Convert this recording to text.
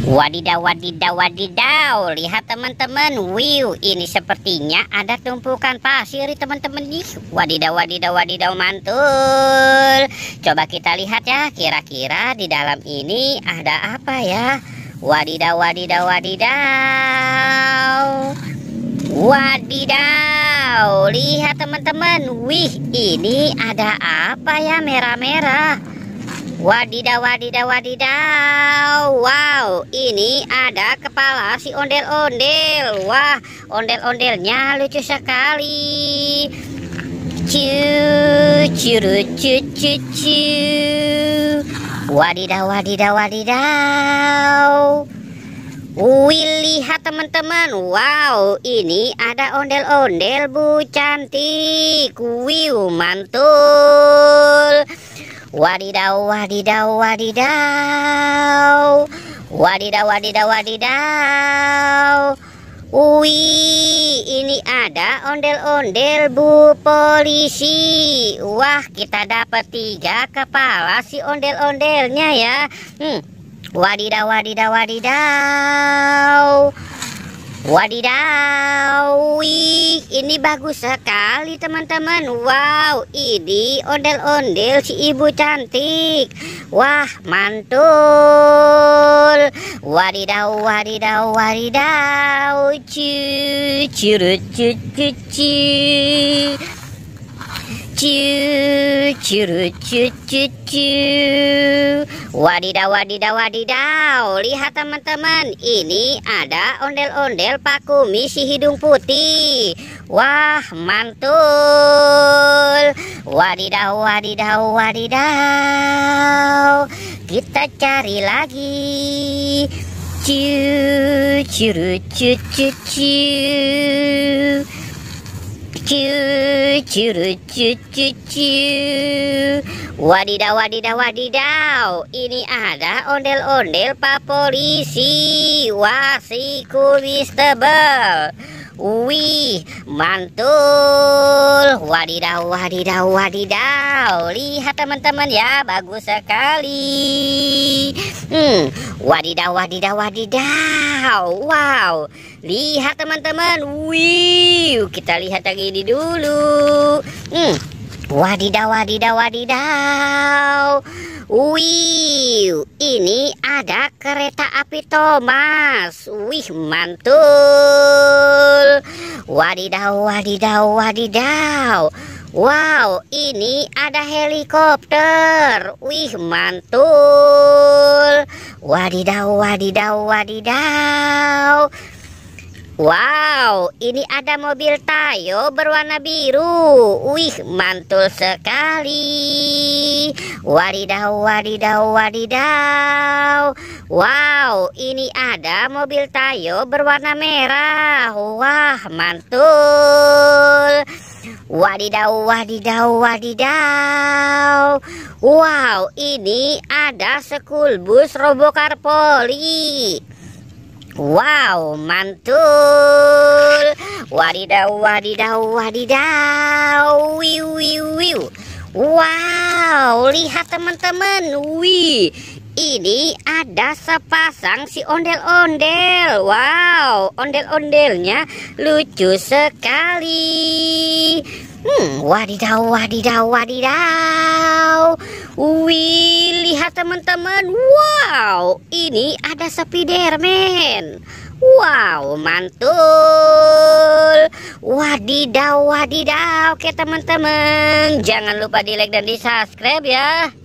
Wadidaw, wadidaw, wadidaw. Lihat teman-teman, wow, ini sepertinya ada tumpukan pasir teman-teman nih. Wadidaw, wadidaw, wadidaw, mantul. Coba kita lihat ya, kira-kira di dalam ini ada apa ya. Wadidaw, wadidaw, wadidaw. Wadidaw, lihat teman-teman. Wih, ini ada apa ya, merah-merah. Wadidaw, wadidaw, wadidaw. Wow, ini ada kepala si ondel-ondel. Wah, ondel-ondelnya lucu sekali. Cu. Wadidaw, wadidaw, wadidaw. Wih, lihat teman-teman. Wow, ini ada ondel-ondel Bu cantik. Wih, mantul. Wadidaw, wadidaw, wadidaw. Wadidaw, wadidaw, wadidaw. Wih, ini ada ondel-ondel Bu polisi. Wah, kita dapat 3 kepala si ondel-ondelnya ya. Wadidaw, wadidaw, wadidaw. Wadidaw, wih, ini bagus sekali teman-teman. Wow, ini ondel-ondel si ibu cantik. Wah, mantul. Wadidaw, wadidaw, wadidaw. Cu. Wadidaw, wadidaw, wadidaw. Lihat teman-teman, ini ada ondel-ondel Pak Kumis si hidung putih. Wah, mantul. Wadidaw, wadidaw, wadidaw. Kita cari lagi. Cu. Wadidaw, wadidaw, wadidaw. Ini ada ondel-ondel Pak polisi. Wah, si kumis tebal. Wih, mantul. Wadidaw, wadidaw, wadidaw. Lihat teman-teman ya, bagus sekali. Wadidaw, wadidaw, wadidaw. Wow, lihat teman-teman. Wih, kita lihat yang ini dulu. Wadidaw, wadidaw, wadidaw. Wih, ini ada kereta api Thomas. Wih, mantul. Wadidaw, wadidaw, wadidaw. Wow, ini ada helikopter. Wih, mantul. Wadidaw, wadidaw, wadidaw. Wow, ini ada mobil Tayo berwarna biru. Wih, mantul sekali. Wadidaw, wadidaw, wadidaw. Wow, ini ada mobil Tayo berwarna merah. Wah, mantul. Wadidaw, wadidaw, wadidaw. Wow, ini ada school bus Robokar Poli. Wow, mantul. Wadidaw, wadidaw, wadidaw. Wiu. Wow, lihat teman-teman. Wih, ini ada sepasang si ondel-ondel. Wow, ondel-ondelnya lucu sekali. Wadidaw, wadidaw, wadidaw. Wih, lihat teman-teman. Wow, ini ada Spiderman. Wow, mantul. Wadidaw, wadidaw. Oke teman-teman, jangan lupa di like dan di subscribe ya.